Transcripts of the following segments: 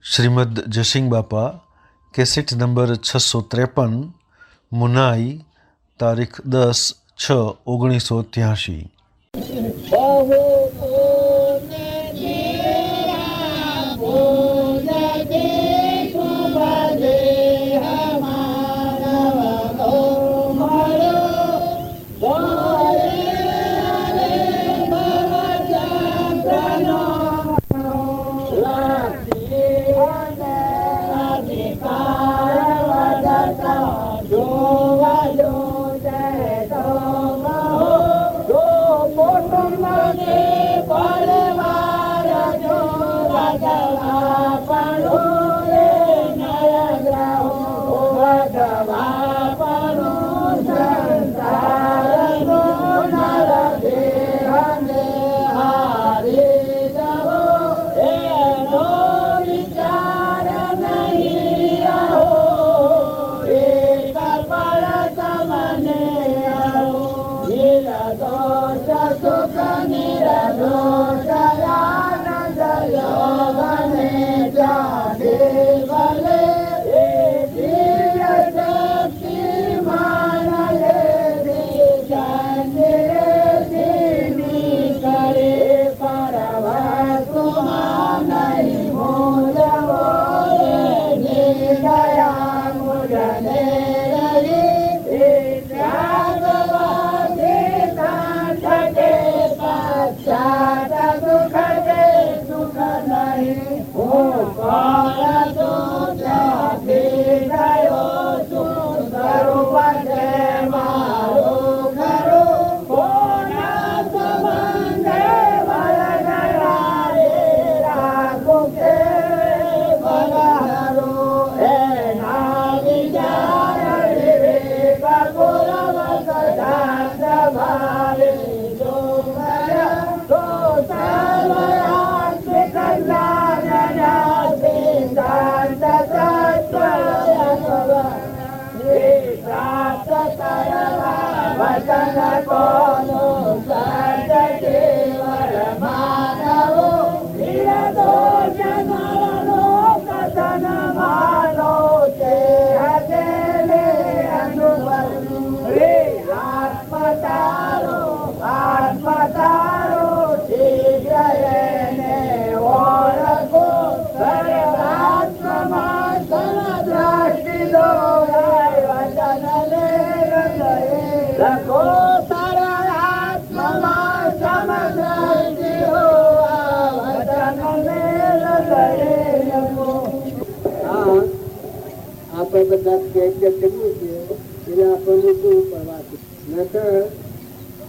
શ્રીમદ જયસિંહ બાપા cassette number 653 મુનાઈ તારીખ 10/6/1983।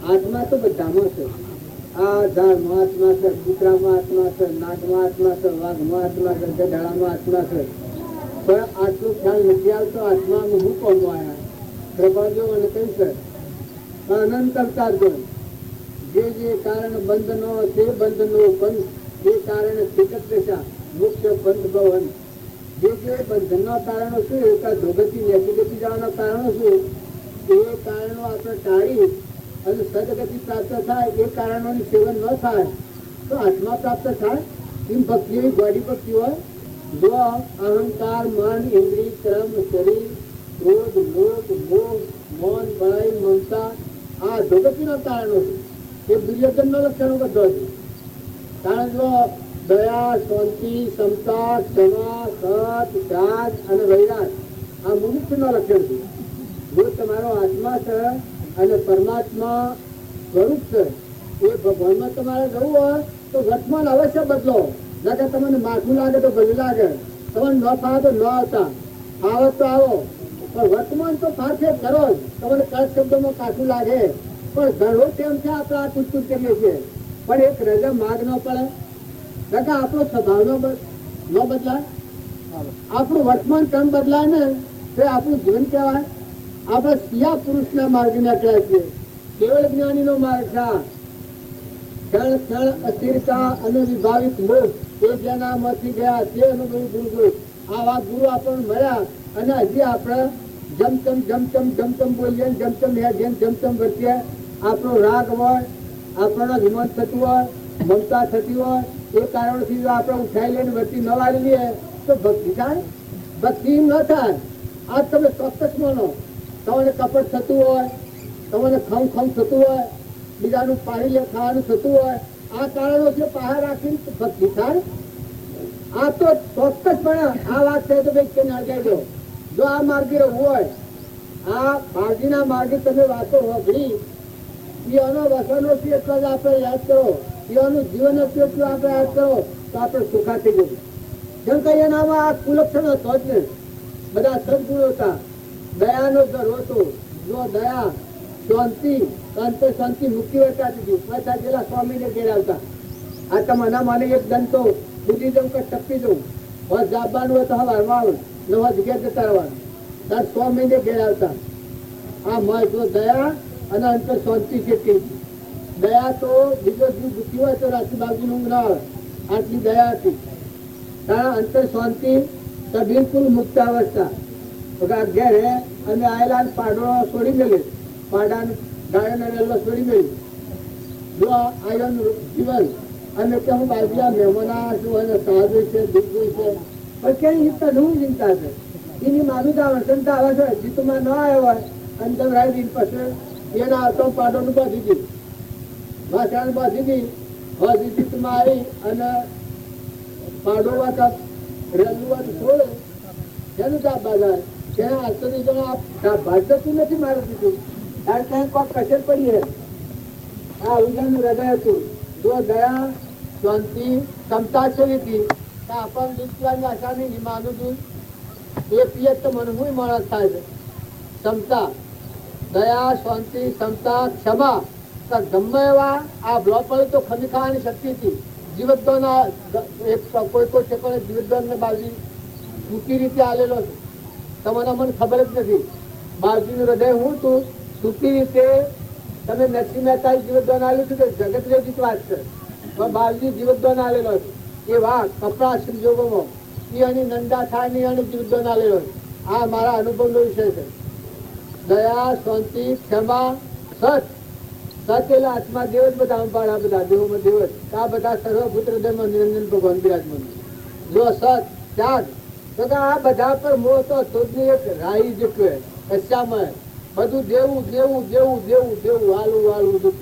आत्मा तो बधाમાં છે। આ ઝાડમાં આત્મા છે, કૂતરામાં આત્મા છે, નાગમાં આત્મા છે, વાઘમાં આત્મા છે, ગધાડામાં આત્મા છે, પણ આટલું ખ્યાલ નથી આવતો આત્મામાં હું કોણ આવ્યા પ્રભાજો અને કઈ છે અનંત અવતાર ગુણ જે જે કારણ બંધનો તે બંધનો બંધ જે કારણ શિકત દશા મુખ્ય બંધ ભવન જે બંધનના કારણો શું એકા ધોગતી નેગેટિવ જવાના કારણો શું એ કારણો આપણે ટાળી અને સદગતિ પ્રાપ્ત થાય એ કારણોની સેવન ન થાય તો આત્મા પ્રાપ્ત થાય એમ ભક્તિ ગોડી ભક્તિ હોય જો અહંકાર મન ઇન્દ્રિય કર્મ શરીર ક્રોધ લોભ મોહ મૌન બળાઈ મમતા આ ધોગતીના કારણો છે એ દુર્યોધનના લક્ષણો બધો છે કારણ જો દયા શાંતિ ક્ષમતા ક્ષમા સત ત્યાગ અને વૈરાગ આ મુક્તિના લક્ષણ છે જો તમારો આત્મા છે અને પરમાત્મા સ્વરૂપ છે એ ભગવાનમાં તમારે જવું હોય તો વર્તમાન અવશ્ય બદલો ના કે તમને માથું લાગે તો ભલે લાગે તમને ન ફાવે તો ન આવતા આવે તો આવો પણ વર્તમાન તો ફારફેર કરો જ તમને કઈ શબ્દોમાં કાઠું લાગે પણ ઘણો તેમ છે આપણે આ કુછ કરીએ છીએ પણ એક રજા માર્ગ ન પડે કાકા આપણો સ્વભાવ ન બદલાય આપણું વર્તમાન કર્મ બદલાય ને તો આપણું જીવન કહેવાય આપણે સિયા પુરુષના માર્ગ નાખ્યા છીએ કેવળ જ્ઞાનીનો માર્ગ છે ક્ષણ ક્ષણ અસ્થિરતા અને વિભાવિત મોહ એ જેનામાંથી ગયા તે અનુભવી ગુરુ આવા ગુરુ આપણને મળ્યા અને હજી આપણે જમતમ બોલીએ જમતમ જમતમ વર્તીએ આપણો રાગ હોય આપણને વિમત થતું હોય મમતા થતી હોય એ કારણથી જો આપણે ઉઠાઈ લઈને વર્તી ન વાળી લઈએ તો ભક્તિ થાય? ભક્તિ ન થાય. આ તમે ચોક્કસ માનો. તમને કપટ થતું હોય, તમને ખમ થતું હોય, બીજાનું પાણી લે ખાવાનું થતું હોય, આ કારણો છે બહાર રાખીને ભક્તિ થાય? આ તો ચોક્કસપણે આ વાત છે તો ભાઈ કે નડગાઈ દો. જો આ માર્ગે હોય, આ માર્ગીના માર્ગે તમે વાતો હોભળી, પીવાનો વસનો છે એટલો જ આપણે યાદ કરો, પીવાનું જીવન હતું એટલું આપણે યાદ કરો, તો આપણે સુખા થઈ જવું. જેમ કે એનામાં આ કુલક્ષણ હતો જ ને, બધા સદગુણો હતા. દયાનો દર હતો. જો દયા, શાંતિ, અંતે શાંતિ મુક્તિ હતા દીધી. પાછા પેલા સ્વામીને ઘેર આવતા, આ તમારા મને એક દંતો બુદ્ધિ દઉં કે ટપી દઉં, હવે જાબવાનું હોય તો હવે હરવાનું, નવા જગ્યાએ જતા રહેવાનું. તાર સ્વામીને ઘેર આવતા. આ મય જો દયા અને અંતે શાંતિ જેટલી. દયા તો બીજો જીવ દુઃખી હોય તો રાત્રિ બાજુ ઊંઘ ના આવે, આટલી દયા હતી. કારણ અંતર શાંતિ તો બિલકુલ મુક્ત અવસ્થા. ઘેર હે અને આયેલા પાડો છોડી મેળે, પાડા ગાયોને રેલો છોડી મેળી. જો આયન જીવન અને કે હું બાજુ મહેમાન છું અને સાધુ છે, દુઃખ છે, પણ ક્યાંય ચિંતા શું ચિંતા છે? એની મારું જ આવે, ચિંતા આવે છે. જીતુમાં ન આવ્યો હોય અને તમે રાઈ પછી એના આવતો પાડોનું બાંધી દીધી, વાસણ બાંધી દીધી, હવે જીતુમાં આવી અને પાડો વાત રેલું વાત છોડે, એનું તાપ બાજાર ત્યાં આટલો જણા ભાજતું નથી મારું દીધું. ત્યારે ત્યાં કોઈ કસર પડી આ ઉજાનું હૃદય હતું. જો દયા, શાંતિ, ક્ષમતા છે હતી તો આપણને દીકરાની આશા નહીં માનું છું. એ પીએ તો મને હું માણસ થાય છે. ક્ષમતા, દયા, શાંતિ, ક્ષમતા, ક્ષમા, ગમે એવા આ બ્લોક પડે તો ખમી ખાવાની શક્તિ હતી. જીવતદાનના એક કોઈ ઠેકાણે જીવતદાનને બાજુ ટૂંકી રીતે આલેલો છે. તમને મને ખબર જ નથી. બાજુનું હૃદય હું તું ટૂંકી રીતે તમે નરસિંહ મહેતા જીવતદાન આવેલું છે કે જગત રેજીત વાત છે, પણ બાજુ જીવતદાન આવેલો છે. એ વાત કપડા સંજોગોમાં એની નંદા થાય નહીં અને જીવતદાન આવેલો છે. આ મારા અનુભવનો વિષય છે. દયા, શાંતિ, ક્ષમા, સત. સચેલા આત્મા દેવ જ બધા અંબાળા, બધા દેવોમાં દેવ જ. આ બધા સર્વભૂત હૃદયમાં નિરંજન ભગવાન બિરાજમાન. જો સત, ત્યાગ, તો આ બધા પર મોહ તો એક રાઈ જેટલું કશામાં બધું દેવું દેવું દેવું દેવું દેવું, હાલું હાલું દુઃખ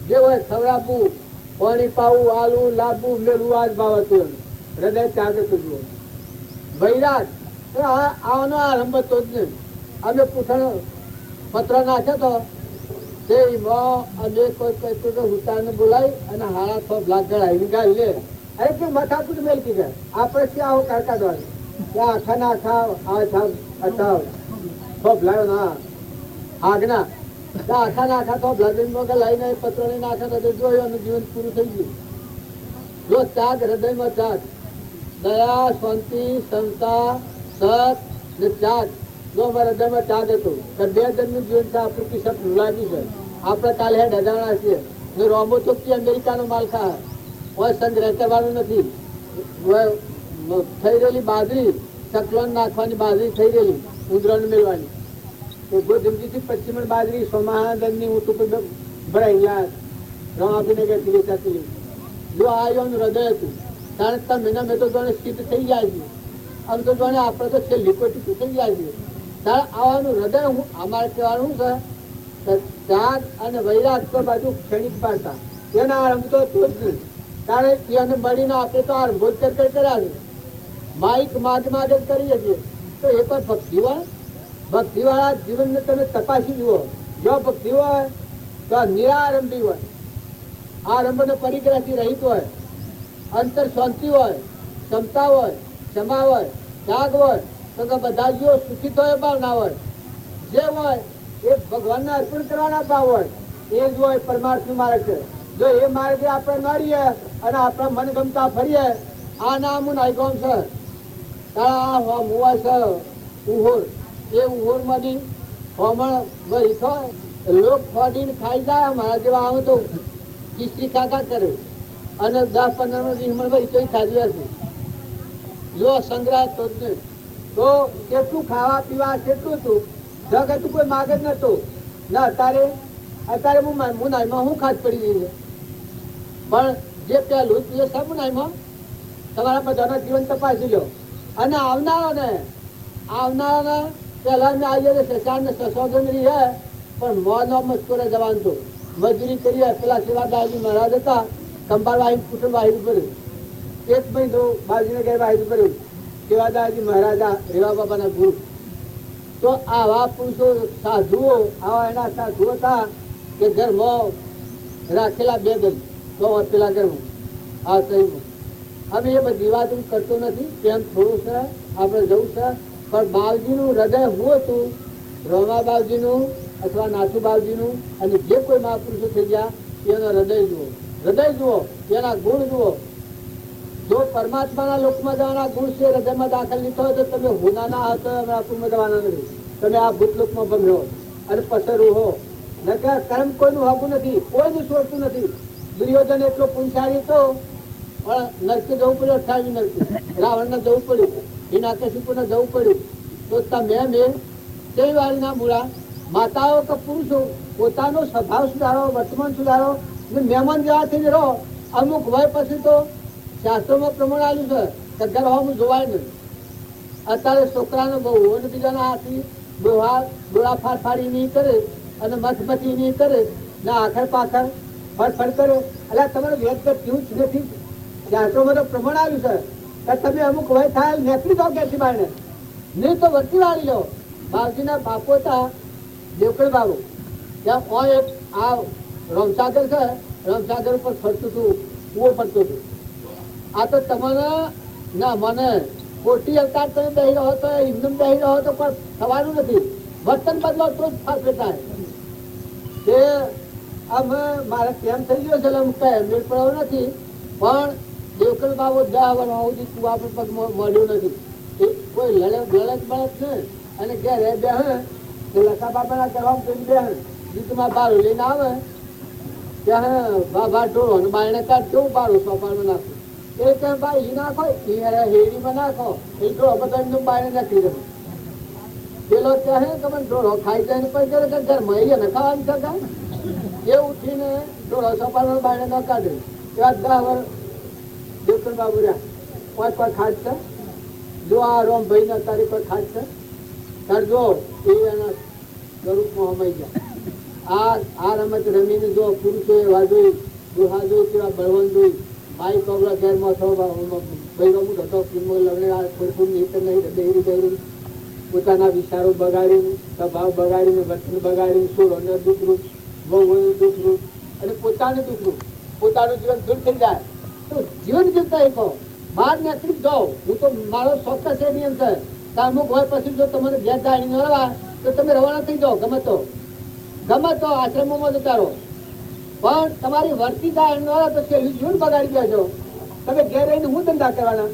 જે હોય ખવડાવવું, પાણી પાવું, હાલવું, લાવવું, મેળવું, આ જ ભાવ હતું. હૃદય ત્યાગ હતું. વૈરાગ આનો આરંભ હતો જ નહીં. અમે પૂછણ પત્ર નાખ્યો તો તે અમે કોઈ કહેતું કે હુતાને બોલાવી અને હારા 6 લાખ ગળાવી ગાળી લે. અરે કે માથાકૂટ મેલકી ગયા આપણે ક્યાં આવો કાઢતા દોડે ત્યાં આખા ના આખા અઠાવ 6 લાખ ના આગના આખા ના આખા 6 લાખ લઈને પત્રો ને નાખ્યા તો જોયું અને જીવન પૂરું થઈ ગયું. જો ત્યાગ, હૃદયમાં ત્યાગ, દયા, શાંતિ, ક્ષમતા, સત ને ત્યાગ, જો અમારા હૃદયમાં ત્યાગ હતો તો 2 જણનું જીવન છે આપણું કિસ્સા લાગ્યું છે. આપણે કાલે હેડ હજાણા છીએ ને રોમો ચોખ્ખી અમેરિકાનો માલ ખા હોય, સંગ્રહ કરવાનું નથી. થઈ રહેલી બાજરી, ચકલોન નાખવાની બાજરી થઈ રહેલી ઉંદરાને મેળવાની જિંદગીથી 25 બાજરી સોમાહાની ઊંટું ભરાઈ ગયા રમ આપીને ગઈ વેચાતી. જો આ એનું હૃદય હતું કારણ કે મહિના મેં તો જાણે સિદ્ધ થઈ જાય છે. આમ તો જાણે આપણે તો છેલ્લી કોઈ ટીકું થઈ જાય છે. ત્યારે આવવાનું હૃદય હું અમારે કહેવાનું શું છે? ત્યાગ અને વૈરાગ તો બાજુ ક્ષણિક પાડતા એના આરંભ તો હતું જ નહીં. કારણ કે એને મળીને આપણે તો આરંભો જ કર્યા છે. માઇક માગ જ કરીએ છીએ તો એ પણ ભક્તિ હોય. ભક્તિવાળા જીવનને તમે તપાસી જુઓ. જો ભક્તિ હોય તો નિરારંભી હોય, આરંભને પરિગ્રહથી રહિત હોય, અંતર શાંતિ હોય, ક્ષમતા હોય, ક્ષમા હોય, ત્યાગ હોય, તો કે બધા જો સુખી થયો ભાવના હોય. જે હોય એ ભગવાનને અર્પણ કરવાના ભાવ હોય. એ જ હોય પરમાર્થનો માર્ગ છે. જો એ માર્ગે આપણે નડીએ અને આપણા મનગમતા ફરીએ, આ નામ નાયકોમ છે. તારા હોમ હોય છે ઉહોર, એ ઉહોર માંથી હોમણ વહી થાય લોક ફોડીને ખાઈ જાય. અમારા જેવા આવે તો ખીચડી કાકા કરે અને 10-15 દિવસ વહી તો ખાધી હશે. જો સંગ્રહ તો જ નહીં તો કેટલું ખાવા પીવા કેટલું હતું. જગત કોઈ માગ જ નતો ને. અત્યારે મુનાઈમાં હું ખાસ પડી ગઈ છે. પણ જે પેલું એ સબ મુનાઈમાં તમારા બધાના જીવન તપાસી લો. અને આવનારાને પહેલા મેં આવી શશાંત સસોગંદરી હે પણ મોનો મસ્કોરે જવાન તો મજૂરી કરીએ પેલા સેવાદારજી મહારાજ હતા કંબાર વાહી કુટુંબ વાહી ઉપર 1 મહિનો બાજુને ઘેર વાહી ઉપર સેવાદારજી મહારાજા રેવા બાબાના ગુરુ. તો આવા પુરુષો સાધુઓ આવા એના સાધુઓ હતા કે ઘરમાં રાખેલા 2 દલ તો પેલા ઘરમાં આ સહીમાં હવે એ બધી વાત હું કરતો નથી તેમ થોડું છે આપણે જવું છે પણ બાવજીનું હૃદય હું હતું રમા બાવજીનું અથવા નાથુ બાવજીનું અને જે કોઈ મહાપુરુષો થઈ ગયા એનો હૃદય જુઓ એના ગુણ જુઓ. જો પરમાત્માના લોકમાં જવાના ગુણ છે હૃદયમાં દાખલ નહીં થયો તો તમે હોનાના હતો અમરાપુરમાં જવાના નથી. તમે આ ભૂતલોકમાં ભમ્યો અને પસરવું હો નકર કર્મ કોઈનું હોતું નથી, કોઈનું છોડતું નથી. દુર્યોધન એટલો પુંસારી હતો પણ નરકે જવું પડ્યું, 28 નરકે રાવણને જવું પડ્યું, હિરણ્યકશિપુને જવું પડ્યું. તો તમે તે વાળીના મૂળા માતાઓ કે પુરુષો પોતાનો સ્વભાવ સુધારો, વર્તમાન સુધારો, મહેમાન જેવા થઈને રહો. અમુક વય પછી તો શાસ્ત્રોમાં પ્રમાણ આવ્યું છે કે ઘર હોવું જોવાય નહીં. અત્યારે છોકરાનો બહુ અને બીજાના હાથી ડોળા ફાડી નહીં કરે અને મથમથી નહીં કરે ને આખર પાખર ફટફટ કરે. એટલે તમારે વ્યક્ત કેવું જ નથી. શાસ્ત્રોમાં તો પ્રમાણ આવ્યું છે કે તમે અમુક વય થાય નેકળી જાઓ ક્યાંથી બાળને નહીં તો વર્તી વાળી લો. બાપજીના બાપો હતા દેવકણ બાબુ, ત્યાં એક આ રમસાગર છે, રમસાગર ઉપર ફરતું હતું, કૂવો પડતું હતું. આ તો તમને ના મને ખોટી અવતાર તમે બેહી રહો તો હિન્દુ બેહી રહો તો પણ થવાનું નથી. વર્તન બદલો તો જ ફાસ થાય. તે અમે મારે કેમ થઈ ગયો છે મેળ પડ્યો નથી પણ દેવકણ બાબુ 10 વર્ષ સુધી કુવા પર પગ મળ્યું નથી. કોઈ લડત બળત છે અને ઘેર બે તો લખા બાબાના કરવા બે ગીતમાં બારું લઈને આવે ત્યાં બાબા ઢોળો અને બાયણે કાઢ કેવું બારું સોપાનું નાખું એ કે ભાઈ ઈ નાખો હેડીમાં નાખો એ ઢોળો બધા એમનું બાયણે નાખી દે. પેલો કહે કે મને ઢોળો ખાઈ જાય ને પછી કે ઘરમાં એને ખાવાની શકાય એ ઉઠીને ઢોળો સોપાનું બાયણે ન કાઢે. એવા 10 વર્ષ દેવકણ બાબુ રહ્યા કોઈ ખાટ છે. જો આ રોમ ભાઈ ના તારી પર ખાટ છે તાર જો એ એના સ્વરૂપમાં હમાઈ ગયા. આ રમત રમીને જો પુરુષો એવા જોઈ, દોહા જોઈ, કેવા બળવંત જોઈ, ભાઈ કવડા ઘેરમાં ભાઈ રમું હતો લગ્ન થોડું નહીં પોતાના વિચારો બગાડીને, સ્વભાવ બગાડીને, વર્તન બગાડીને, સોળોને દુખરું, બહુને દુખરું અને પોતાને દુખરું, પોતાનું જીવન દૂર થઈ જાય તો જીવન જીવતા કહો બહાર નીકળી જાઓ. હું તો મારો ચોક્કસ એ નિયમ છે કે અમુક હોય પછી જો તમારે ઘેર જાય ન રવા તો તમે રવાના થઈ જાઓ. ગમે તો આશ્રમોમાં જતા રહો પણ તમારી વર્તી જાય ન તો છેલ્લું જીવન બગાડી દેજો. તમે ઘેર રહીને હું ધંધા કરવાના.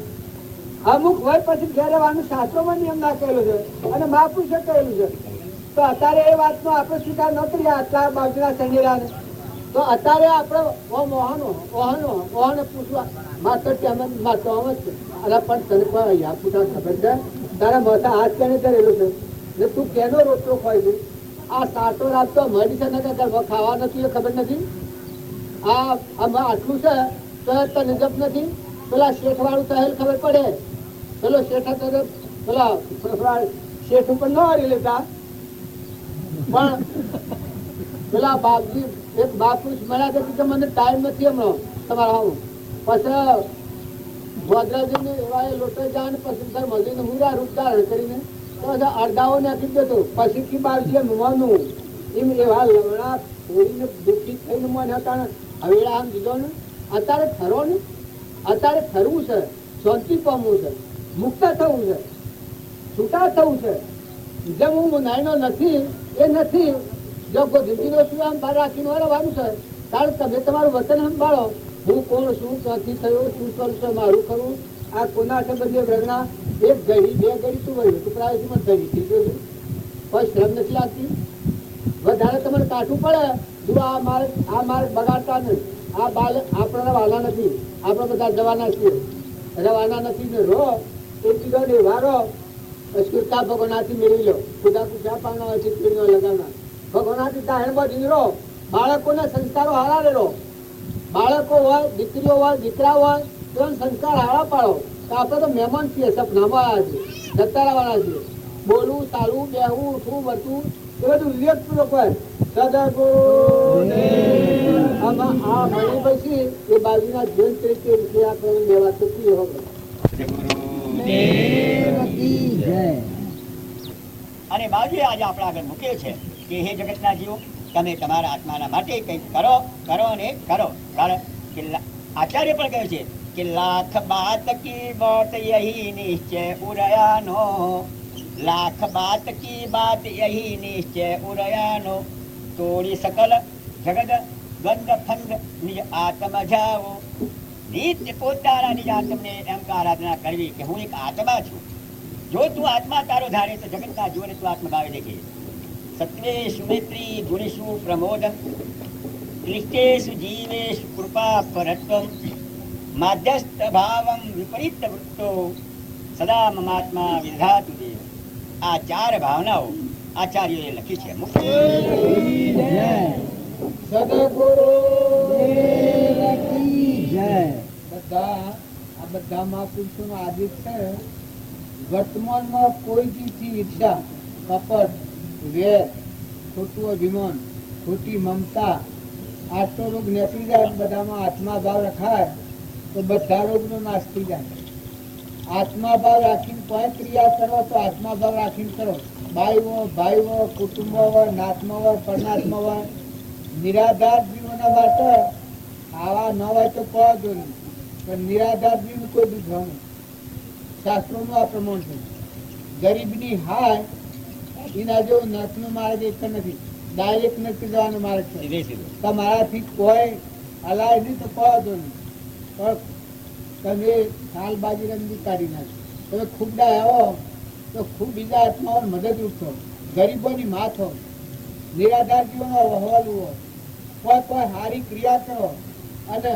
અમુક હોય પછી ઘેર રહેવાનું શાસ્ત્રોમાં નિયમ નાખેલો છે અને મહાપુરુષે કહેલું છે. તો અત્યારે એ વાતનો આપણે સ્વીકાર ન કરીએ આટલા બાજુના સંગીરાને તો અત્યારે આપણે ઓહનો પૂછવા માત્ર ત્યાં માત્ર આમ જ છે. અરે પણ તને યા પૂછા ખબર છે તારા માથા હાથ કેને કરેલો છે ને તું કેનો રોટલો ખોય છે? આ સાતો રાત તો મળી છે ને કે ખાવા નથી એ ખબર નથી. આ આટલું છે તો તને જપ નથી. પેલા શેઠ વાળું સહેલ ખબર પડે. પેલો શેઠ પેલા શેઠ ઉપર ન હારી લેતા પણ પેલા બાપજી એક બાપુરુષ મળ્યા છે કે મને ટાઈમ નથી હમણાં તમારા આવું પછી ગોધરાજીને એવા એ લોટો જાય ને પછી સર મજૂરીને મૂર્યા રૂપદાર કરીને તો અડધાઓ નાખી દેતો પછીથી બાપજીએ મવાનું એમ એવા લવણા થોડીને દુઃખી થઈને મને હતા હવેડા આમ દીધો ને અત્યારે ફરો ને અત્યારે ફરવું છે, શાંતિ પામવું છે, મુક્ત થવું છે, છૂટા થવું છે. જેમ હું નાયનો નથી એ નથી. જો કોઈ જિંદગીનો શું આમ બહાર રાખીને રહેવાનું છે ત્યારે તમે તમારું વતન સંભાળો. હું કોણ છું, ક્યાંથી થયો, શું કરું છું, મારું ખરું આ કોના છે બધી પ્રેરણા. 1 ઘડી 2 ઘડી શું કર્યું તું પ્રાયમાં ઘડી થઈ ગયું કોઈ શ્રમ નથી લાગતી. વધારે તમારે કાઢવું પડે જો આ મારે બગાડતા નહીં. આ બાલ આપણા વાલા નથી, આપણે બધા જવાના છીએ, રવાના નથી ને રો એક કિલો ને વારો સ્કૂતા ભગવાનાથી મેળવી લો. ખુદા પૂછા પાના હોય છે લગાવના ભગવાનાથી તાહેણમાં જીરો. બાળકોના સંસ્કારો હારા લેલો. બાળકો હોય, દીકરીઓ હોય, દીકરા હોય તો સંસ્કાર હારા પાડો. તો આપણે તો મહેમાન છીએ, સપનામાં આવ્યા છીએ, જતા રહેવાના છીએ. બોલવું, ચાલવું, બેહવું, ઉઠવું, બધું એ બધું વિવેકપૂર્વક હોય. સદગુરુદેવ. આમાં આ ભણી પછી એ બાજુના જીવન તરીકે વિશે આપણે બે વાત શીખી હોય. અને બાજુએ આજે આપણા આગળ મૂક્યો છે કે હે જગતના જીવો, તમે તમારા આત્માના માટે કંઈક કરો, કરો અને કરો. કારણ કે આચાર્ય પણ કહ્યું છે કે લાખ બાત કી બાત યહી નિશ્ચય ઉરયાનો, લાખ બાત કી બાત યહી નિશ્ચય ઉરયાનો, તોડી સકલ જગત ગંધ ફંદ નિજ આત્મ જાવો. નિત્ય પોતાના નિજ આત્મને એમ આરાધના કરવી કે હું એક આત્મા છું. જો તું આત્મા તારો ધારે તો જગતના જીવને તું આત્મભાવે દેખે. સત્વેષુ મૈત્રી ગુણેષુ પ્રમોદ, ક્લિષ્ટેષુ જીવેષુ કૃપા પરત્વમ, માધ્યસ્થ ભાવમ વિપરીત વૃત્તો, સદા મમાત્મા વિધાતુ દેવ. આ ચાર ભાવનાઓ આચાર્યોએ લખી છે. બધા મહાપુરુષોનો આદેશ છે. વર્તમાનમાં કોઈ ચીજથી ઈર્ષા, કપટ, વેર, ખોટું અભિમાન, ખોટી મમતા, આટલો રોગ નીકળી જાય, બધામાં આત્મા ભાવ રખાય તો બધા રોગનો નાશ થઈ જાય. આત્મા ભાવ રાખીને કોઈ ક્રિયા કરો તો આત્મા ભાવ રાખીને કરો. બાઈઓ, ભાઈઓ, કુટુંબ હોય, નાત્મા હોય, પરમાત્મા હોય, નિરાધાર જીવોના માટે આવા ન હોય તો કહો જો નહીં, પણ નિરાધાર જીવ કોઈ દુઃખ. શાસ્ત્રોનું આ પ્રમાણ છે. ગરીબની હાય એના જેવો નર્કનો માર્ગ એક નથી, ડાયરેક્ટ નર્ક જવાનો માર્ગ છે. તમારાથી કોઈ હલાય નહીં તો કહો જો નહીં, પણ તમે શાલબાજી રંગી કાઢી નાખો. તમે ખૂબ ડાયો તો ખૂબ બીજા આત્માઓને મદદરૂપ છો, ગરીબોની માથ હો, નિરાધાર જીવોનો વહવાલું હોય. કોઈ કોઈ સારી ક્રિયા કરો અને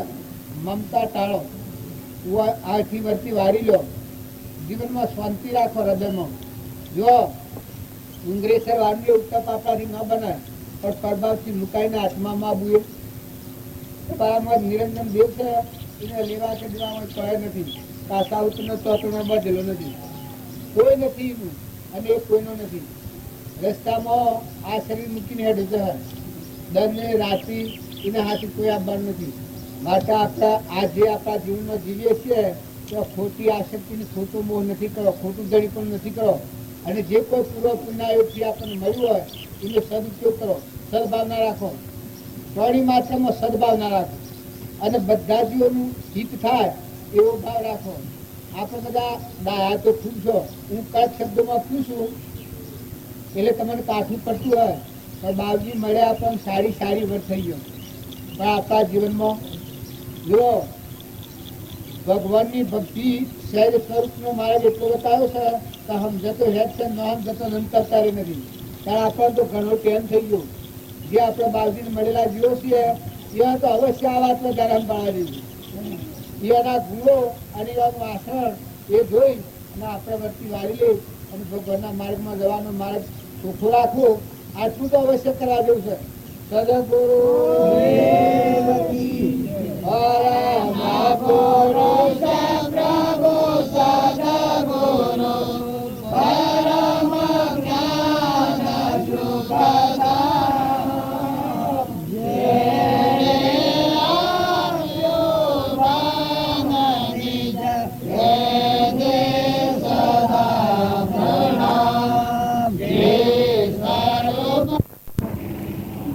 મમતા ટાળો. આથી વર્તી વારી લો. જીવનમાં શાંતિ રાખો હૃદયમાં. જો ઇંગ્રેસર વાનગી ઉત્તપ આપણાથી ન બનાય પણ પ્રભાવથી મુકાઈને આત્મામાં બુએ નિરંજન દેવ છે, એને લેવા કે દેવામાં કહે નથી. કાસાઉતનો તોતનો બધેલો નથી, કોઈ નથી એનું અને એ કોઈનો નથી. રસ્તામાં આ શરીર મૂકીને હેડ છે, દરને રાત્રિ એને હાથી કોઈ આપવાનું નથી. માટે આપણા આ જે આપણા જીવનમાં જીવીએ છીએ તો ખોટી આસક્તિને ખોટો મોહ નથી કરો, ખોટું ધણી પણ નથી કરો. અને જે કોઈ પૂર્વ પુણ્યથી આપણને મળ્યું હોય એનો સદુપયોગ કરો, સદભાવના રાખો. પ્રાણી માત્રમાં સદભાવના રાખો અને બધા જીવોનું હિત થાય એવો ભાવ રાખો. આપણે બધા ડાયા તો ખૂબ છો, હું કઈ શબ્દોમાં પૂછું એટલે તમને કાઠું પડતું હોય પણ બાવજી મળ્યા પણ સારી વર્ષ થઈ ગયો. પણ આપણા જીવનમાં જો ભગવાનની ભક્તિ સહેજ સ્વરૂપનો માર્ગ એટલો બતાવ્યો છે કે હમ જતો હેત છે, ન હમ જતો નંતર તારે નથી. કારણ આપણને તો ઘણો ટેમ થઈ ગયો. જે આપણે બાવજીને મળેલા જીવો છીએ એ તો અવશ્ય આ વાતનો ધર્મ પાડી દીધું. એના ગુણો અને એનું વાસણ એ જોઈ અને આપણે વર્તી વાળી લઈ અને ભગવાનના માર્ગમાં જવાનો માર્ગ ચોખ્ખો રાખવો, આટલું તો અવશ્ય કરવા જેવું છે. સદગુરુ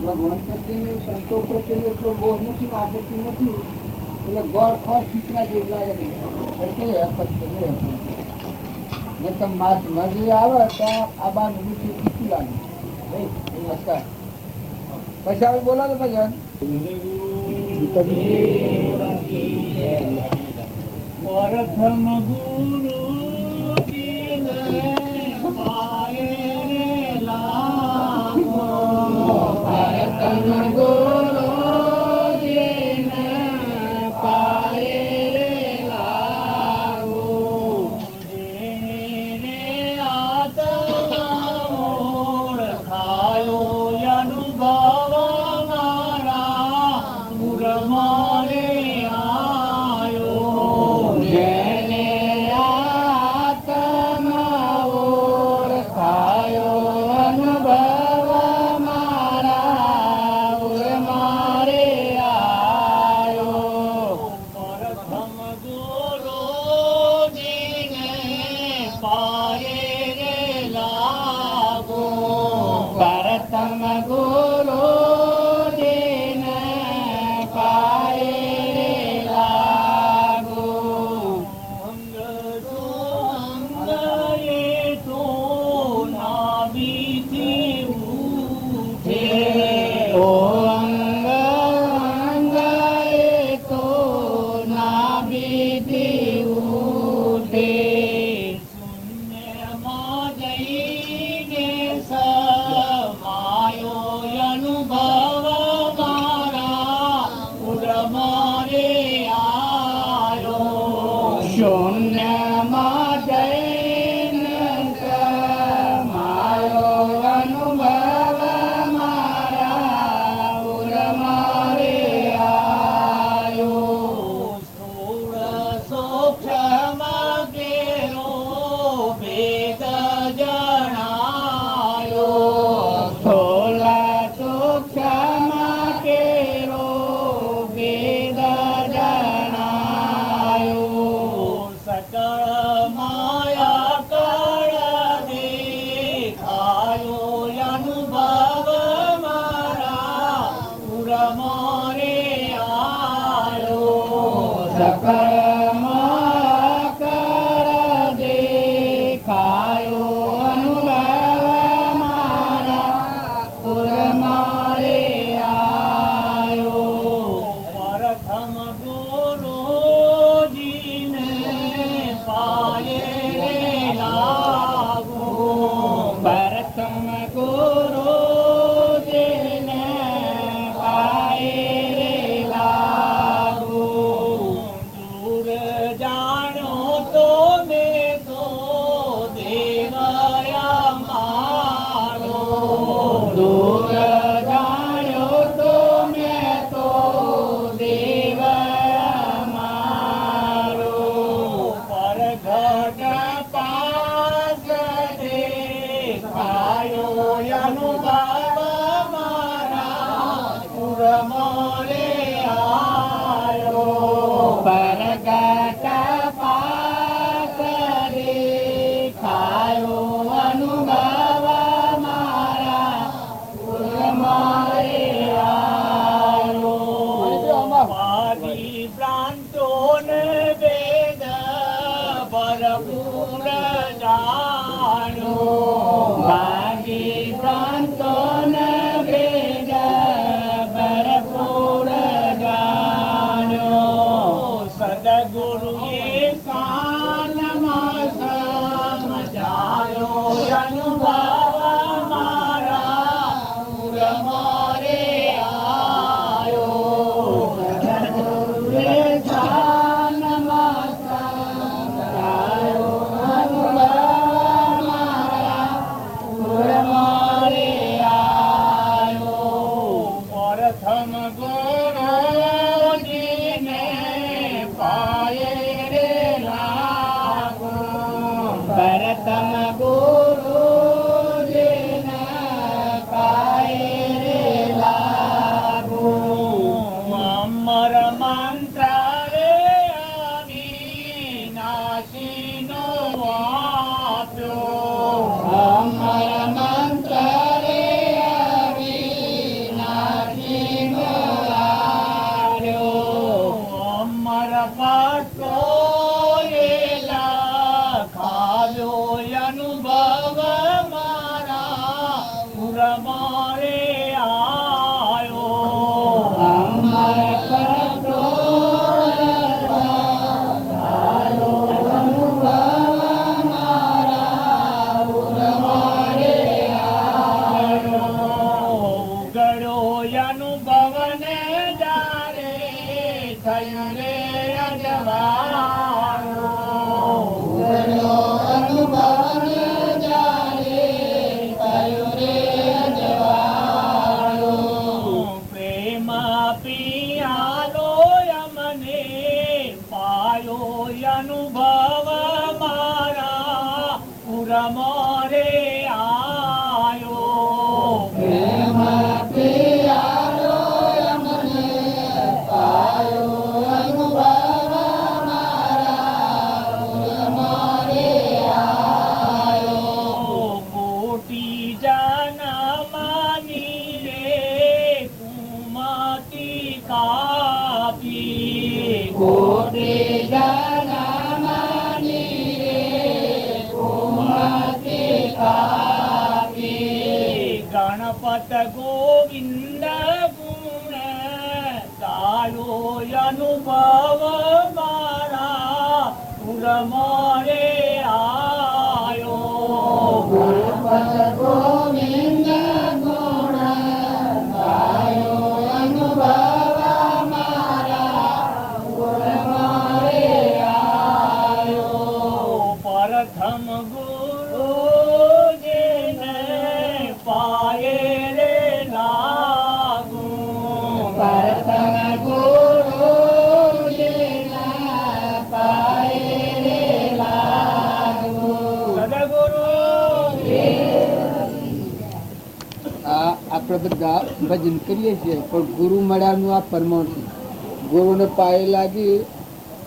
ભગવાન પ્રત્યેની સંતો પ્રત્યેની એટલો બોધ નથી, આસક્તિ નથી, એટલે ગોળ ખોળ ખીચડા જેવું લાગે છે. મરજી આવે તો આ બાર મીઠી ખીચું લાગે. નમસ્કાર. પછી આપણે બોલાવો ભજન. પ્રથમ ગુરુ જેને પાયે રે લાગો પ્રથમ ગુરુજીને પાયે રે લાગો અંગ એ તો નાભીથી ઉઠે ઓ અંગ એ તો નાભીથી ઉઠે શૂન્યમાં જઈને સમાયો અનુભવ મારા ઉરમાં રે આયો શૂન્યમાં જઈને સમાયો અનુભવ મારા ઉરમાં રે આયો સ્થૂળ સૂક્ષ્મ કેરો ભેદ જણાયો સ્થૂળ સૂક્ષ્મ કેરો ભેદ જણાયો સકળ માયા કળ દેખાયો અનુભવ મારા ઉરમાં રે આયો સકળ માયા કળ દેખાયો અનુભવ મારા ઉરમાં રે આયો પ્રથમ ગુરુજીને પાયે રે લાગો પ્રથમ ગુરુજીને પાયે રે લાગો દૂર જાણો તો મેં તો દેવયા મારો દૂર જાણ્યો તો મેં તો દેવયા મારો પરઘટ પાસ દેખાયો અનુભવ મારા ઉરમાં રે આયો પરઘટ પાસ દેખાયો અનુભવ મારા ઉરમાં રે આયો પાદી પ્રાંતોને વેદ ભરપૂર જાણ્યો પાદી પ્રાંતોને વેદ ભરપૂર જાણ્યો સદગુરુએ કાનમાં સમજાયો અનુભવ મારા ઉરમાં રે આયો સદગુરુએ કાનમાં સમજાયો અનુભવ મારા ઉરમાં રે આયો પ્રથમ ગુરુજીને પાયે રે લાગો પ્રથમ ગુરુજીને પાયે રે લાગો અમર મંત્ર રે અવિનાશીનો આપ્યો અમર મંત્ર રે અવિનાશીનો આપ્યો અમર પાઠો એ લખાવ્યો અનુભવ મારા ઉરમાં રે આયો અમર પાઠો લખાવ્યો અનુભવ મારા ઉરમાં રે આયો ઉગડો અનુભવને જારે થયું રે અજવાળો ઉગડો અનુભવને જારે થયું રે અજવાળો પ્રેમ પિયાલો અમને પાયો અનુભવ મારા ઉરમાં રે આયો પ્રેમ પિયાલો અમને પાયો અનુભવ મારા ઉરમાં રે આયો ભગવત ગોવિંદ ગુણ ગાયો અનુભવ મારા પુરમરે આયો. પ્રથમ ગુરુજીને પાયે રે લાગુ. સદગુરુ આપણે બધા ભજન કરીએ છીએ પણ ગુરુ મળ્યાનું આ પરમાણ છે. ગુરુને પાયે લાગી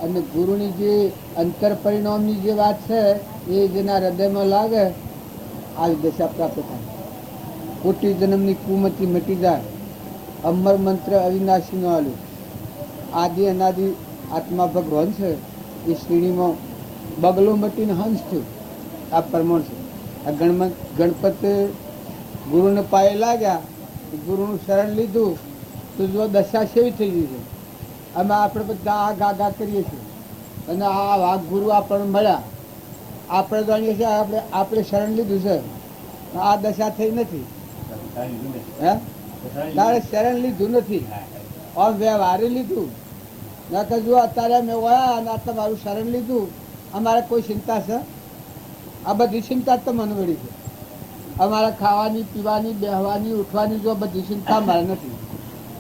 અને ગુરુની જે અંતર પરિણામની જે વાત છે એ જેના હૃદયમાં લાગે આવી દશા પ્રાપ્ત થાય. કોટી જન્મની કુમતી મટી જાય. અમર મંત્ર અવિનાશીનો આલ્યો. આદિ અનાદિ આત્મા ભગવાન છે એ શ્રેણીમાં બગલો મટીને હંસ થયો. આ પરમાણ છે. આ ગણપત ગુરુને પાયે લાગ્યા, ગુરુનું શરણ લીધું તો જો દશા સેવી થઈ ગઈ છે. અમે આપણે બધા આ ગાગા કરીએ છીએ અને આ વાઘ ગુરુ આપણને મળ્યા. આપણે જાણીએ છીએ આપણે શરણ લીધું છે, આ દશા થઈ નથી. હે તારે શરણ લીધું નથી, ઓમ વ્યવહારે લીધું. ના કે જો અત્યારે અમે વયા અને તમારું શરણ લીધું, અમારે કોઈ ચિંતા છે? આ બધી ચિંતા તો મને મળી છે. અમારે ખાવાની પીવાની બેહવાની ઉઠવાની જો બધી ચિંતા મારે નથી.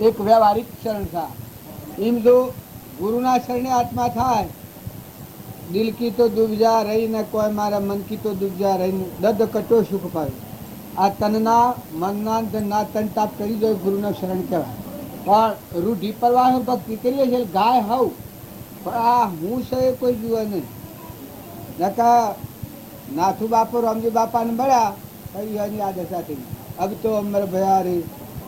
એક વ્યવહારિક શરણ થાય. એમ જો ગુરુના શરણે આત્મા થાય, દિલ કી તો દુબજા રહી ને કોઈ મારા મન કી તો દુબજા રહી દદ કટો સુખ પાવે. આ તનના મનના ધનના તન તાપ કરી દો ગુરુના શરણ કહેવાય. પણ રૂઢિ પરવાહ ભક્તિ કરીએ છીએ ગાય હવ, પણ આ હું છે એ કોઈ જુએ નહીં. નકા નાથુ બાપો રામજી બાપાને મળ્યા એની આ દશા થઈ. અબ તો અમર ભયા રે,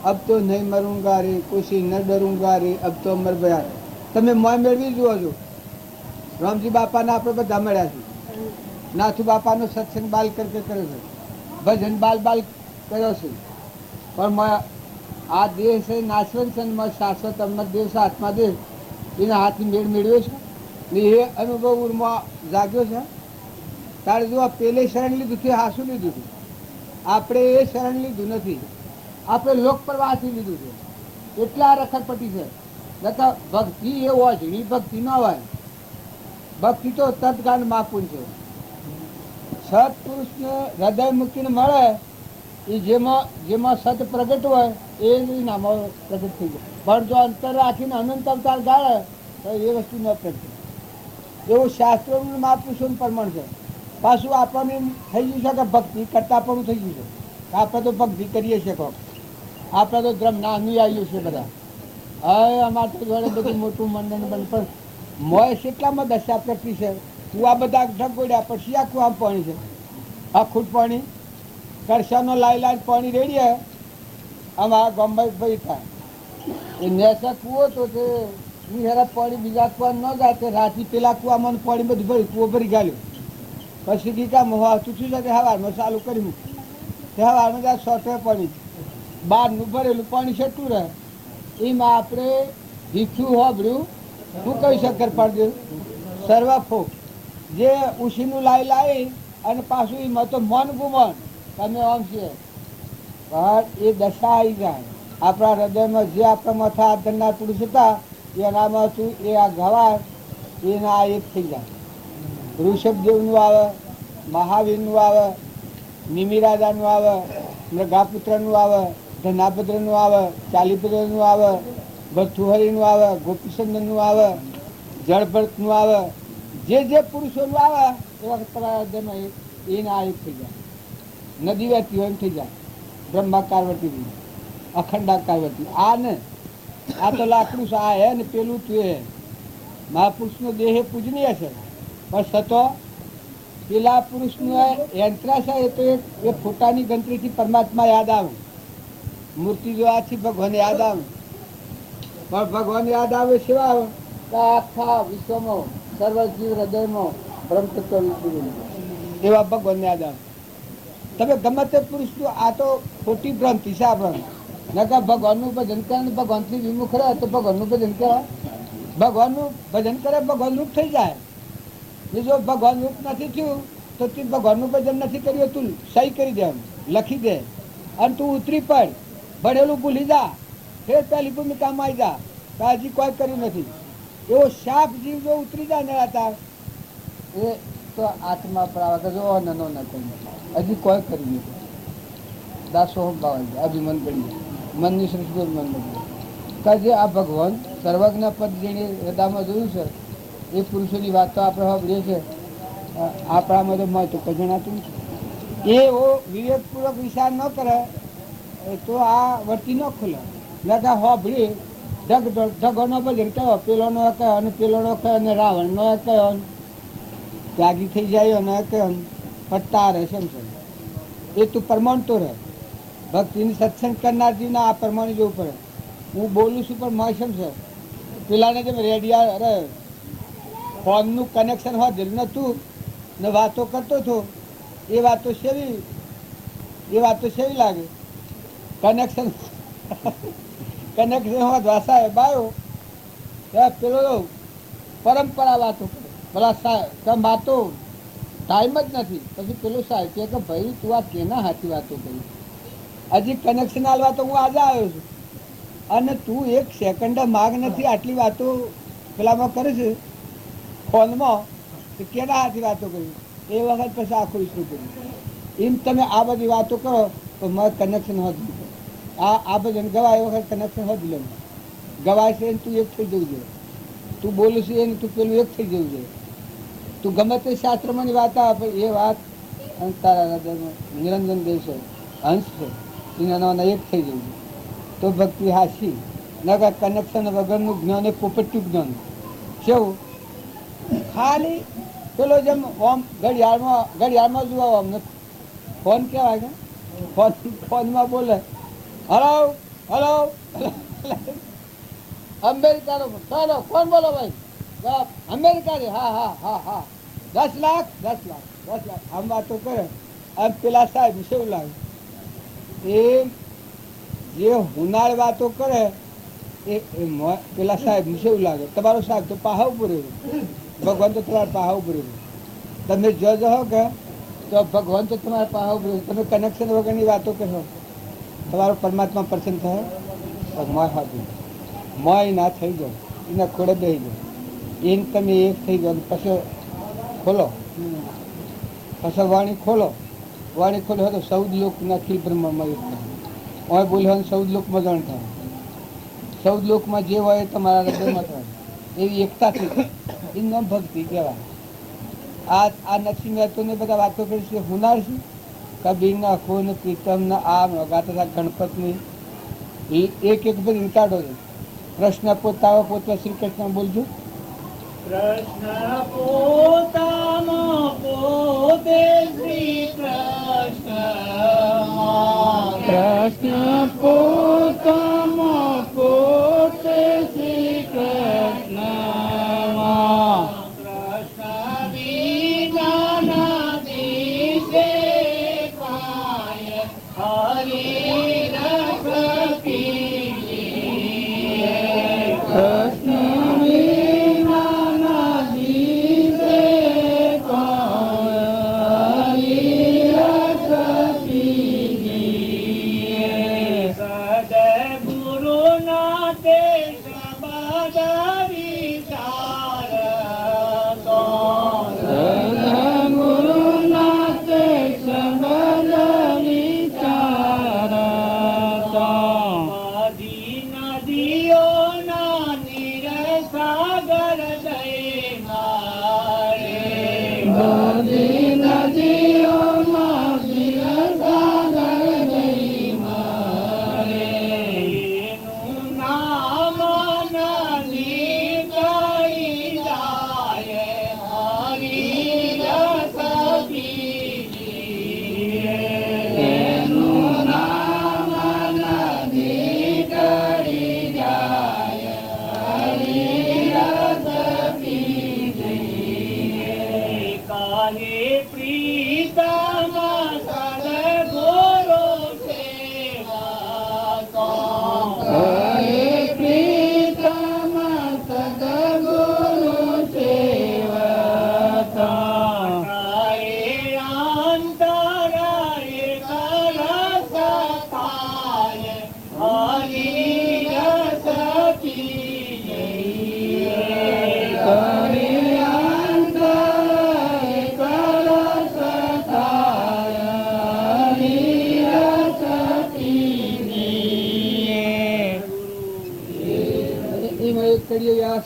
અબ તો નહીં મरूंगा રે, કોશી ન ડरूंगा રે, અબ તો અમર ભયા. તમે મોય મેળવી જુઓ છો. રામજી બાપાને આપણે બધા મળ્યા છે. નાથુ બાપાનો સત્સંગ બાલ કરકે કર્યો છે, ભજન બાલ કર્યો છે. પણ આ દેહ છે નાશવંત છે, શાશ્વત અમર દેવ છે આત્માદેવ, એના હાથથી મેળ મેળવ્યો છે ને એ અનુભવ ઉરમાં જાગ્યો છે. તારે જો પેલે શરણ લીધું છે, હાસું લીધું છે. આપણે એ શરણ લીધું નથી, આપણે લોક પ્રવાહથી લીધું છે. એટલા રખડપટ્ટી છે. નકર ભક્તિ એ હોય છે, એ ભક્તિ ન હોય. ભક્તિ તો તત્કાળ માપું છે. સત્પુરુષને હૃદય મૂકીને મળે એ જેમાં સત પ્રગટ હોય એ નામાં પ્રગટ થઈ જાય. પણ જો અંતર રાખીને અનંત અવતાર ગાળે તો એ વસ્તુ ન પ્રગટ. એવું શાસ્ત્રોનું મહાપુરુષોનું પ્રમાણ છે. પાછું આપણને થઈ ગયું છે કે ભક્તિ કરતા પણ થઈ ગયું છે. આપણે તો ભક્તિ કરીએ છીએ કોક, આપણે તો ધર્મ ના અનુયાયીઓ છે બધા. હવે અમારે તો જોડે બધું મોટું મંડળ બંધ પણ મોય કેટલામાં દશા પ્રગટી છે. તું આ બધા ઢગોડ્યા પછી આખું આમ પાણી છે, આખું પાણી કરશાનો લાઈ પાણી રેડીએ અમારા ગામમાં ભાઈ થાય. એ નેસા કૂવો તો તે હેરા પાણી બીજા કુવા ન જાય તે રાતી પેલા કુવામાં પાણી બધું ભરી કૂવો ભરી ગાલ્યો. પછી ગીકામ તું શું છે કે હવારમાં ચાલુ કરી મૂકી તે હવારમાં ત્યાં સોટે પાણી બહારનું ભરેલું પાણી છેટું રહે. એમાં આપણે ભીખું હોબળ્યું શું કહી શક્કર પાડી સર્વ ફોક જે ઉશીનું લાઈ અને પાછું એમાં તો મન ગુમન તમે આમ છે. પણ એ દશા આવી જાય આપણા હૃદયમાં. જે આપણા માથા આદરના પુરુષ હતા એનામાં હતું એ આ ગવાર એના આ એક થઈ જાય. ઋષભદેવનું આવે, મહાવીરનું આવે, નિમિરાજાનું આવે, મૃગાપુત્રનું આવે, ધનાભદ્રનું આવે, ચાલીભદ્રનું આવે, ભથ્થુહરીનું આવે, ગોપીચંદનનું આવે, જળભરતનું આવે. જે પુરુષોનું આવે એ વખત તમારા હૃદયમાં એના એક થઈ જાય. નદી વહેતી હોય એમ થઈ જાય. બ્રહ્મા કારવતી, અખંડા કારવતી. આ ને આ તો લાકડું છે, આ હે ને પેલું તું હે. મહાપુરુષનો દેહ પૂજનીય છે પણ સતો પેલા પુરુષનું યંત્ર છે એ તો એ ફોટાની ગણતરીથી પરમાત્મા યાદ આવે, મૂર્તિ જોવાથી ભગવાન યાદ આવે. પણ ભગવાન યાદ આવે સેવા આવે તો આખા વિશ્વમાં સર્વ જીવ હૃદયમાં બ્રહ્મ તત્વ એવા ભગવાન યાદ આવે. તમે ગમે તે પુરુષનું આ તો ખોટી ભ્રાંતિ છે. આ ભ્રાંતિ નકા ભગવાનનું ભજન કરે ને ભગવાનથી વિમુખ રહે તો ભગવાનનું ભજન કહેવાય? ભગવાનનું ભજન કરે ભગવાન રૂપ થઈ જાય. જો ભગવાન રૂપ નથી થયું તો તું ભગવાનનું ભજન નથી કર્યું, તું સહી કરી દે, લખી દે અને તું ઉતરી પડ, ભણેલું ભૂલી જા, ફેર પહેલી ભૂમિકામાં આવી જા તો હજી કોઈ કર્યું નથી. એવો શાપ જીવ જો ઉતરી જાય નિરાતાર એ તો આત્મા પ્રાવા કે જો નનો ન કરી હજી કોઈ કર્યું નથી. દાસો ભાવ અભિમન કરી મનની સૃષ્ટિ મન નથી કે આ ભગવાન સર્વજ્ઞ પદ જેને હૃદયમાં જોયું છે એ પુરુષોની વાત તો આપણે સાંભળીએ છીએ, આપણામાં તો મળે તો કઈ જણાતું નથી. એવો વિવેકપૂર્વક વિચાર ન કરે તો આ વર્તી ન ખુલે. લગા સાંભળી ઢગોનો ભજન કયો, પેલો નો કયો અને પેલો નો કયો અને રાવણ નો કયો, ત્યાગી થઈ જાય અને કયો પટ્ટા રહે સમજ એ તું પરમાણતો રહે. ભક્તિની સત્સંગ કરનાર જીવને આ પરમાણુ જવું પડે. હું બોલું છું પણ મય સમજે પેલાને જેમ રેડિયા અરે ફોનનું કનેક્શન હોય દિલ નતું ને વાતો કરતો હતો એ વાતો સેવી લાગે. કનેક્શન હોય ભાષા બાયો પેલો પરંપરા વાતો કરે પેલા સાહેબ વાતો ટાઈમ જ નથી. પછી પેલું સાહેબ કે ભાઈ તું આ કેના હાથી વાતો કરી, હજી કનેક્શન હાલવા તો હું આજે આવ્યો છું અને તું એક સેકન્ડ માગ નથી આટલી વાતો પેલામાં કરે છે ફોનમાં, કેના હાથી વાતો કરી એ વખત પછી આખું ઈશ્વર કર્યું. એમ તમે આ બધી વાતો કરો તો મારે કનેક્શન હોત આ ભજન ગવાય એ વખત કનેક્શન હોત લે ગવાય છે તું એક થઈ જવું જોઈએ, તું બોલું છે એને તું પેલું એક થઈ જવું જોઈએ. તું ગમે તે શાસ્ત્રમાંની વાત આવે એ વાત તારા હૃદયમાં નિરંજન દેવ છે, અંશ છે, એના એક થઈ જવું તો ભક્તિ હાસી. નગર કનેક્શન વગરનું જ્ઞાન એ પોપટ્યું જ્ઞાન કેવું ખાલી પેલો જેમ ઓમ ઘડિયાળમાં જોવા ઓમ ફોન કહેવાય કે ફોનમાં બોલે હલો હલો અમેરિકાનો ચાલો કોણ બોલો ભાઈ અમેરિકા રે હા હા હા હા 10 લાખ આમ વાતો કરે. આમ પેલા સાહેબ શું લાગે એ જે હુનાર વાતો કરે એ પેલા સાહેબ શું લાગે તમારો સાહેબ તો પાહા ઉપર ભગવાન તો તમારા પાહા ઉપર તમે જો કે તો ભગવાન તો તમારા પાહા ઉપર તમે કનેક્શન વગરની વાતો કહો તમારો પરમાત્મા પ્રસન્ન થાય. મોય હાથું મોય ના થઈ જાય એના ખોડે બેસી જાય એને તમે એક થઈ જાઓ પછી ખોલો પછી વાણી ખોલો તો 14 લોકના અખિલ બ્રહ્માંડમાં એક થાય. ઓય બોલ્યો 14 લોકમાં જાણ થાય, 14 લોકમાં જે હોય એ તમારા હૃદયમાં થાય એવી એકતા થઈ એ નામ ભક્તિ કહેવાય. આ નરસિંહ મહેતોને બધા વાતો કરી છે હુનાર છે કબીરના અખોને પ્રીતમના આ ગાતા ગણપતની એક બધું ઉતાડો છે. કૃષ્ણ પોતે શ્રી કૃષ્ણ બોલજો. કૃષ્ણ પોતામાં પોતે શ્રી કૃષ્ણ પોતામાં પોતે શ્રી કૃષ્ણ કૃષ્ણ વિના દિશે કાય હરી રખતી કૃષ્ણ વિના દિશે કાય હરી રખતી સદગુરુ ના તે શબ્દ વિચાર તો સદગુરુ ના તે શબ્દ વિચાર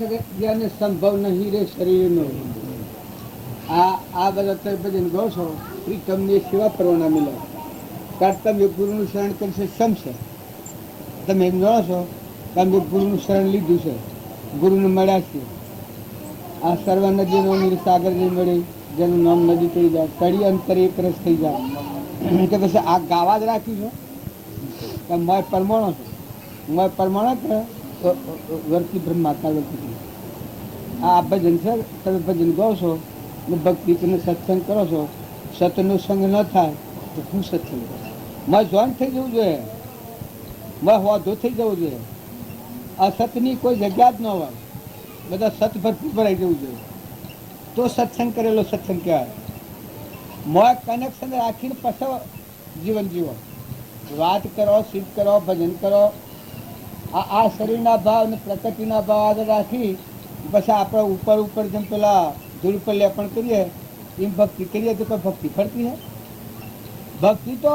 શકે જેને સંભવ નહીં રે શરીરનો આ બધા તમે ભજન ગો છો એ તમને સેવા કરવાના મિલે કારણ તમે ગુરુનું શરણ કરશે સમશે તમે એમ જાણો છો તમે ગુરુનું શરણ લીધું છે ગુરુને મળ્યા છે આ સર્વ નદીનો નીર સાગર નહીં મળી જેનું નામ નદી થઈ જાય કડી અંતર એક રસ થઈ જાય કે પછી આ ગાવા જ રાખ્યું છે તમે મોય પરમાણો છો મોય પરમાણો કે વર્તી બ્રહ્માકાર વર્તી આ ભજન છે તમે ભજન ગાઓ છો ને ભક્તિ તમે સત્સંગ કરો છો સતનો સંગ ન થાય તો શું સત્સંગ મોય જોઈન્ટ થઈ જવું જોઈએ મોય હોધો થઈ જવું જોઈએ અસતની કોઈ જગ્યા જ ન હોય બધા સત ભરપૂર ભરાઈ જવું જોઈએ તો સત્સંગ કરેલો સત્સંગ કહેવાય મોય કનેક્શન રાખીને પછી જીવન જીવો વાત કરો સિદ્ધ કરો ભજન કરો આ શરીરના ભાવ અને પ્રકૃતિના ભાવ આગળ રાખી પછી આપણે ઉપર ઉપર જેમ પેલા ધૂળ પર લેપણ કરીએ એમ ભક્તિ કરીએ તો કોઈ ભક્તિ ફરતી છે ભક્તિ તો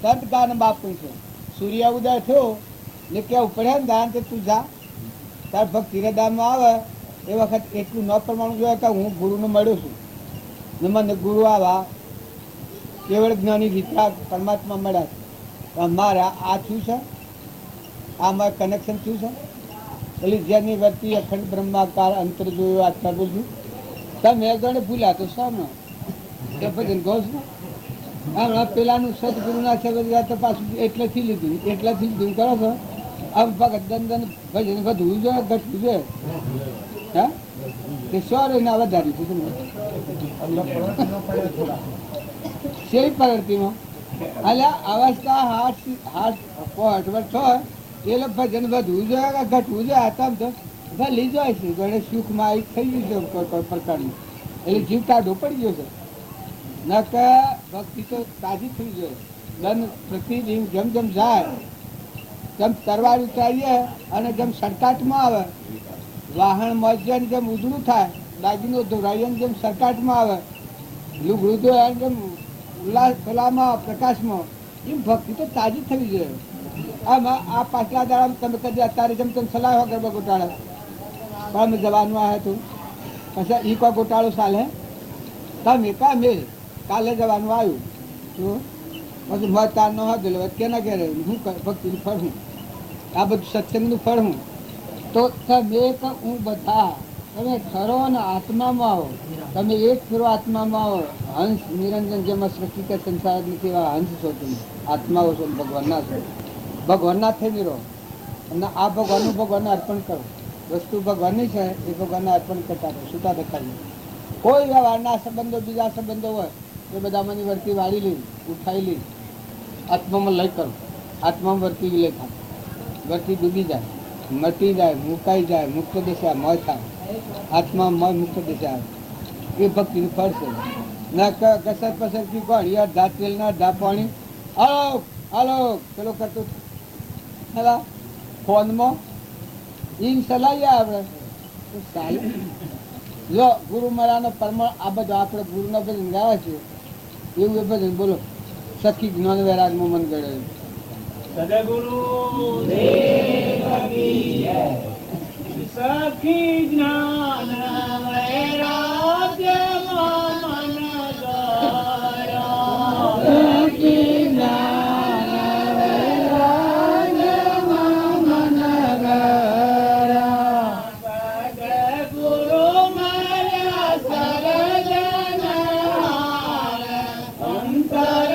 તંત ગાન બાપું છે સૂર્ય ઉદય થયો ને કેવું પડે ને દાન કે તું જા તાર ભક્તિ હૃદયમાં આવે એ વખત એટલું ન પ્રમાણ જોઈએ કે હું ગુરુને મળ્યો છું ને મને ગુરુ આવા કેવળ જ્ઞાની રીતના પરમાત્મા મળ્યા છે અમારે આ શું છે આ મારું કનેક્શન શું છે એટલે જેની વર્તી અખંડ બ્રહ્માકાર અંતર જોયો આ કરું છું તમે એક જણે ભૂલ્યા તો સામે એ ભજન કહો છો હમણાં પેલાનું સદગુરુના છે તો પાછું એટલેથી લીધું લીધું કરો છો આમ ભગત દંદન ભજન વધવું જોઈએ ઘટવું જોઈએ હા તે સો રહીને વધાર્યું છે તમે શેરી પલટીમાં એટલે અવસ્થા હાથ વર્ષ હોય એ લોકો ભજન વધવું જોઈએ કે ઘટવું જોઈએ આમ તો ભલી જાય છે ગણેશ સુખમાં આવી થઈ ગયું છે કોઈ પ્રકારનું એટલે જીવ ટાઢો પડી ગયો છે ન કે ભક્તિ તો તાજી થઈ જોઈએ ધન પ્રતિદિન જેમ જેમ જાય જેમ તરવાર ઉતારીએ અને જેમ સરકાટમાં આવે વાહન મજ્જાની જેમ ઉજળું થાય દાગીનો ધોરાઈએ જેમ સરકાટમાં આવે લુગડું ધોયા જેમ ઉલ્લાસ પેલામાં પ્રકાશમાં એમ ભક્તિ તો તાજી થવી જોઈએ આમાં આ પાછલા દાડા તમે કદી અત્યારે જેમ તમે સલાહ હો ગરબા ગોટાળે પણ જવાનું આવે તું પછી એ કોઈ ગોટાળો ચાલે તમે કા મેં કાલે જવાનું આવ્યું તો પછી મત તાર ન હતો કેના ઘેરે હું ભક્તિનું ફળ હું આ બધું સત્સંગનું ફળ હું તો તમે હું બધા તમે ખરો અને આત્મામાં આવો તમે એક ફેરો આત્મામાં આવો હંસ નિરંજન જેમાં સૃષ્ટિ કે સંસાર નથી એવા હંસ છો તમે આત્માઓ છો ભગવાનના છો ભગવાનના થઈ રહો અને આ ભગવાનને અર્પણ કરો વસ્તુ ભગવાનની છે એ ભગવાનને અર્પણ કરતા રહો છૂટા દેખાડી કોઈ વ્યવહારના સંબંધો બીજા સંબંધો હોય એ બધામાંની વર્તી વાળી લઈ ઉઠાવી લઈ આત્મામાં લઈ કરો આત્મામાં વર્તી વિલય થાય વર્તી ડૂબી જાય મટી જાય મુકાઈ જાય મુક્ત દિશા મોય થાય આત્મા મોય મુક્ત દિશા આવે એ ભક્તિનું ફળ છે ના કસર પસરથી કોણ યાર ધા તેલ ના ધા પાણી હાલો પેલો કરતું પેલા ફોનમાં ઈન સલાહીએ આપણે જો ગુરુ મારાનો પરમાણ આ બધું આપણે ગુરુના ભજન ગાવે છે એવું એ ભજન બોલો સખી જ્ઞાન વૈરાગમાં મન ગળે સદગુરુ દેવ કી જય સખી જ્ઞાન વૈરાગ્યમાં મન ગળ્યા સખી જ્ઞાન વૈરાગ્યમાં મન ગળ્યા સદગુરુ મારા સરજનહાર અંતર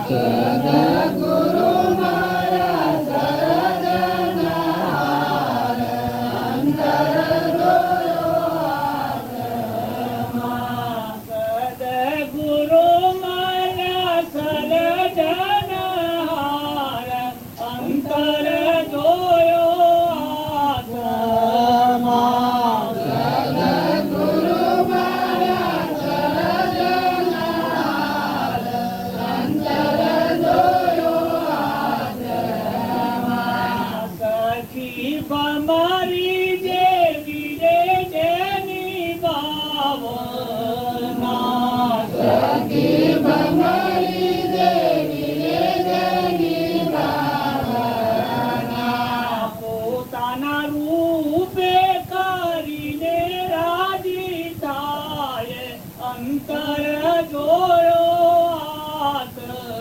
સદગુરુ મારા સરજનહાર અંતર અંતર જોયો આત્મા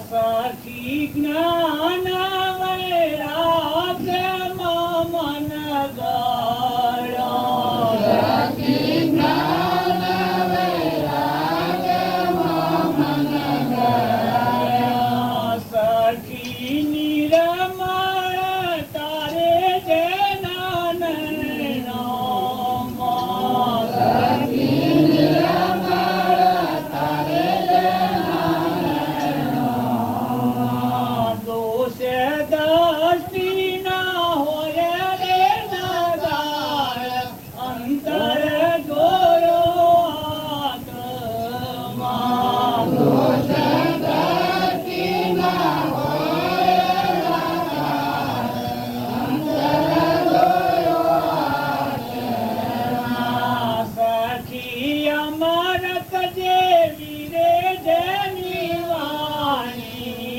સખી જ્ઞાન વૈરાગ્યમાં મન સખી નિરમળ તારે જેના દોષ દૃષ્ટિ ના હોય રે નગાર અંતર જોયો આત્મા સખી અમરત જેવી રે જેની વાણી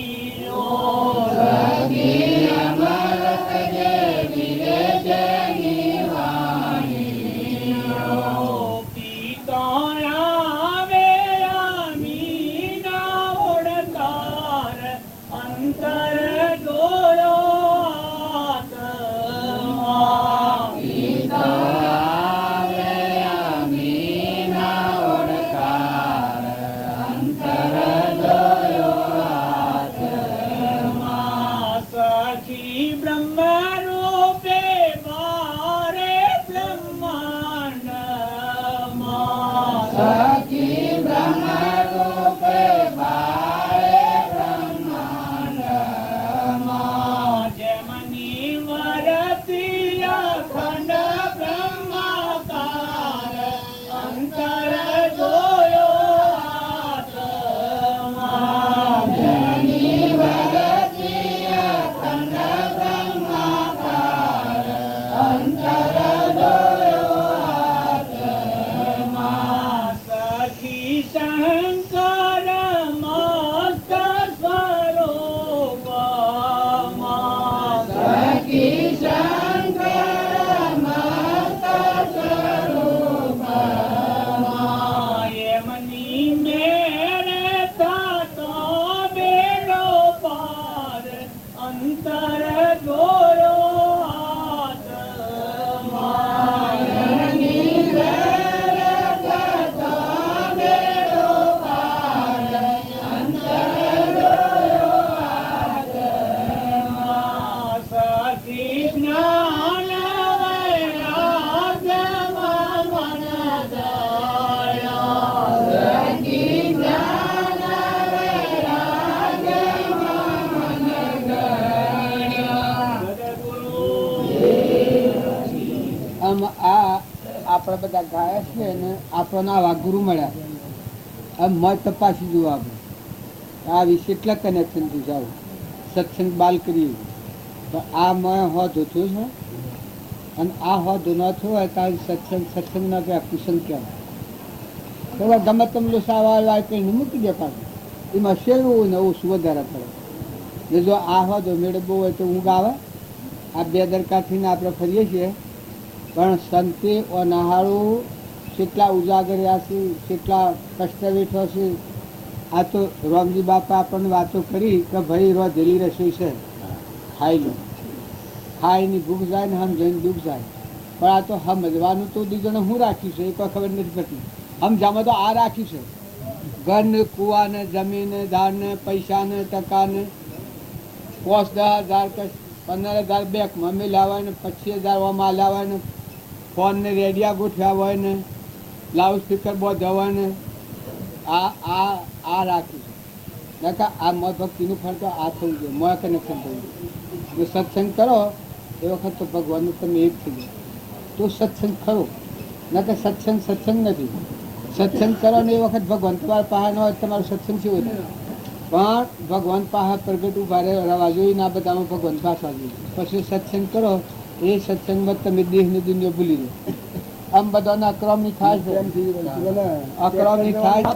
પિતોણા વે અમીના ઓળકાર અંતર જોયો આત્મા સખી બ્રહ્મ રૂપે મારે બ્રહ્માંડ જેમની વરતી અખંડ બ્રહ્માકાર અંતર જોયો સખી શંકર મસ્ત સ્વરૂપમાં એમની મેરે થતો બેડો પાર અંતર જોયો સખી જ્ઞાન વૈરાગ્યમાં મન આમ આપણા બધા ગાયક છે ને આપણને આવા ગુરુ મળ્યા આમ મત તપાસી જુઓ આપણે આ વિશે કેટલા કનેક્શન થી જાવ સત્સંગ બાલ કરીએ તો આ મેં હો ધોતો છે અને આ હો ધોનો થયો હોય તારે સત્સંગ ના કહેવાય કુસંગ કહેવાય તો ગમે તમે સાવા કહીને મૂકી દે પાછું એમાં શેરવું ને એવું વધારે પડે ને જો આ હો ધો મેળે બહુ હોય તો ઊંઘ આવે આ બે દરકારથી આપણે ફરીએ છીએ પણ સંતે અનાહારું કેટલા ઉજાગર્યા છે કેટલા કષ્ટ વેઠો છે આ તો રોમજી બાપા આપણને વાતો કરી કે ભાઈ રો જેલી રસોઈ છે ખાઈ લો ખાઈની ભૂખ જાય ને હમ જઈને દુઃખ જાય પણ આ તો સમજવાનું તો દીજણે હું રાખ્યું છે એ કોઈ ખબર નથી પડતી સમજામાં તો આ રાખ્યું છે ઘરને કુવાને જમીને ધારને પૈસાને ટકાને 5,000 કે 15,000 બેંકમાં મેં લાવવાય ને 25,000 ઓમાં લાવવાય ને ફોનને રેડિયા ગોઠવ્યા હોય ને લાઉડ સ્પીકર બોધાવાય ને આ રાખ્યું છે નકા આ મત ભક્તિનું ફળ તો આ થવું જોઈએ મોં કનેક્શન થવું જોઈએ જો સત્સંગ કરો એ વખત તો ભગવાનનું તમે એક થઈ જાય તો સત્સંગ ખરો નકા સત્સંગ નથી સત્સંગ કરો ને એ વખત ભગવાન તમારા પાસે ન હોય તમારું સત્સંગ શું હોય પણ ભગવાન પાસે પ્રગટ ઉભા રહેવા જોઈએ ને આ બધામાં ભગવાન પાસવા જોઈએ પછી સત્સંગ કરો એ સત્સંગમાં તમે દેહની દુનિયા ભૂલી દો આમ બધાના અક્રમની થાય છે અક્રમની થાય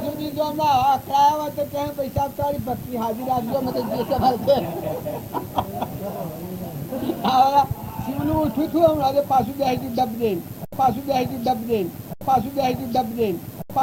સુધી જો હમણાં અકળાયા હોય તો ક્યાં પૈસા આપતા ભક્તિ હાજરી રાખજો મને જે સવાલ છે શિવનું ઉઠું છું હમણાં પાછું બે ડબ દઈને